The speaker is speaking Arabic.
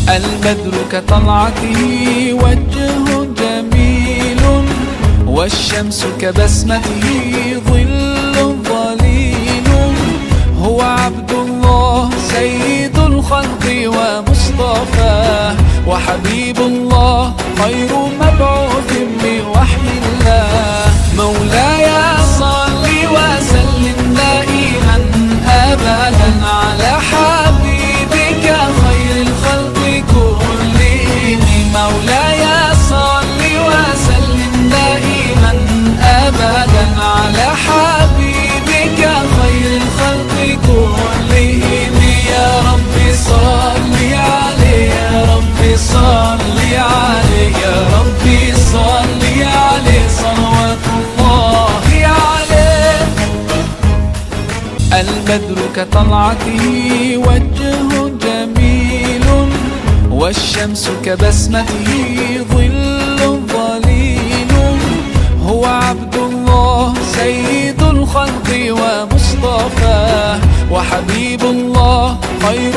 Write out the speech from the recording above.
البدر كطلعته وجه جميل، والشمس كبسمته ظل ظليل. هو عبد الله سيد الخلق ومصطفاه، وحبيب الله خير مبعوث بوحي الله. مولاي صل وسلم دائما أبدا على حبيبك خير الخلق كلهم. مولاي صل وسلم دائما أبدا على حبيبك خير الخلق كلهم. يا رب صل عليه، يا رب صل عليه، يا رب صل عليه صلوات الله عليه. البدر كطلعته وجه جميل، والشمس كبسمته ظل ظليل. هو عبد الله سيد الخلق ومصطفاه، وحبيب الله خير